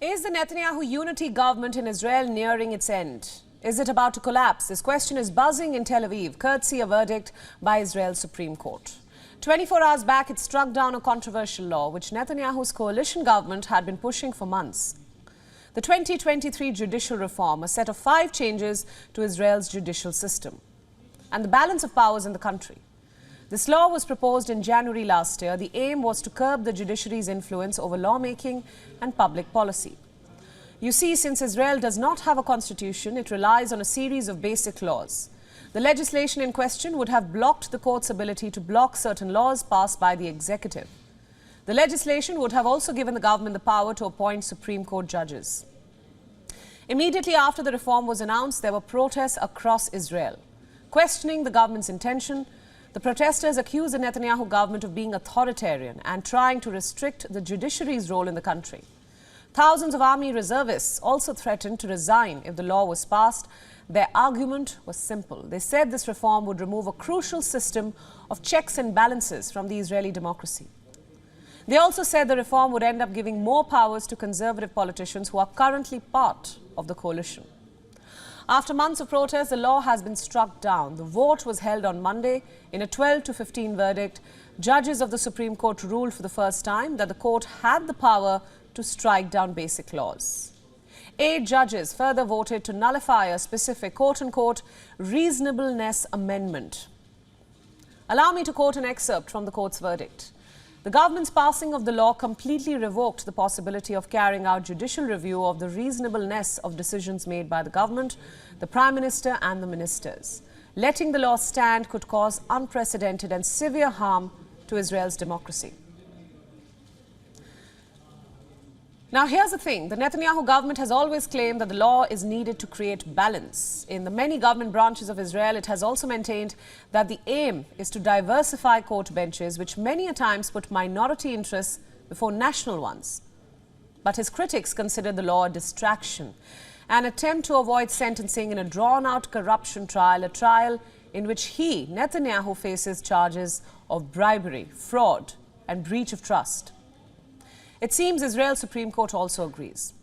Is the Netanyahu unity government in Israel nearing its end? Is it about to collapse? This question is buzzing in Tel Aviv, courtesy a verdict by Israel's Supreme Court. 24 hours back, it struck down a controversial law which Netanyahu's coalition government had been pushing for months. The 2023 judicial reform, a set of 5 changes to Israel's judicial system and the balance of powers in the country. This law was proposed in January last year. The aim was to curb the judiciary's influence over lawmaking and public policy. You see, since Israel does not have a constitution, it relies on a series of basic laws. The legislation in question would have blocked the court's ability to block certain laws passed by the executive. The legislation would have also given the government the power to appoint Supreme Court judges. Immediately after the reform was announced, there were protests across Israel. Questioning the government's intention, the protesters accused the Netanyahu government of being authoritarian and trying to restrict the judiciary's role in the country. Thousands of army reservists also threatened to resign if the law was passed. Their argument was simple. They said this reform would remove a crucial system of checks and balances from the Israeli democracy. They also said the reform would end up giving more powers to conservative politicians who are currently part of the coalition. After months of protest, the law has been struck down. The vote was held on Monday. In a 12-15 verdict, judges of the Supreme Court ruled for the first time that the court had the power to strike down basic laws. 8 judges further voted to nullify a specific quote-unquote reasonableness amendment. Allow me to quote an excerpt from the court's verdict. The government's passing of the law completely revoked the possibility of carrying out judicial review of the reasonableness of decisions made by the government, the Prime Minister and the ministers. Letting the law stand could cause unprecedented and severe harm to Israel's democracy. Now, here's the thing. The Netanyahu government has always claimed that the law is needed to create balance. In the many government branches of Israel, it has also maintained that the aim is to diversify court benches, which many a times put minority interests before national ones. But his critics consider the law a distraction, an attempt to avoid sentencing in a drawn-out corruption trial, a trial in which he, Netanyahu, faces charges of bribery, fraud, and breach of trust. It seems Israel's Supreme Court also agrees.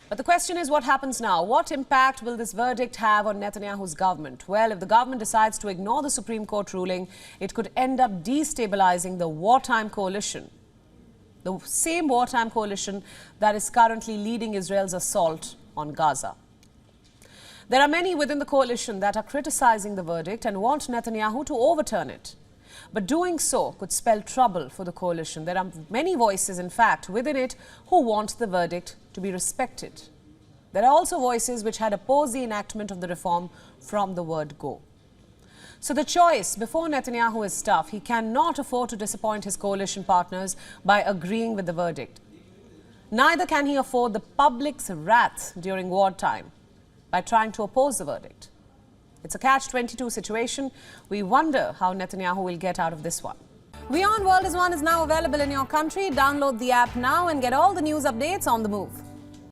But the question is, what happens now? What impact will this verdict have on Netanyahu's government? Well, if the government decides to ignore the Supreme Court ruling, it could end up destabilizing the wartime coalition, the same wartime coalition that is currently leading Israel's assault on Gaza. There are many within the coalition that are criticizing the verdict and want Netanyahu to overturn it. But doing so could spell trouble for the coalition. There are many voices, in fact, within it who want the verdict to be respected. There are also voices which had opposed the enactment of the reform from the word go. So the choice before Netanyahu is tough. He cannot afford to disappoint his coalition partners by agreeing with the verdict. Neither can he afford the public's wrath during wartime by trying to oppose the verdict. It's a catch-22 situation. We wonder how Netanyahu will get out of this one. WION World is now available in your country. Download the app now and get all the news updates on the move.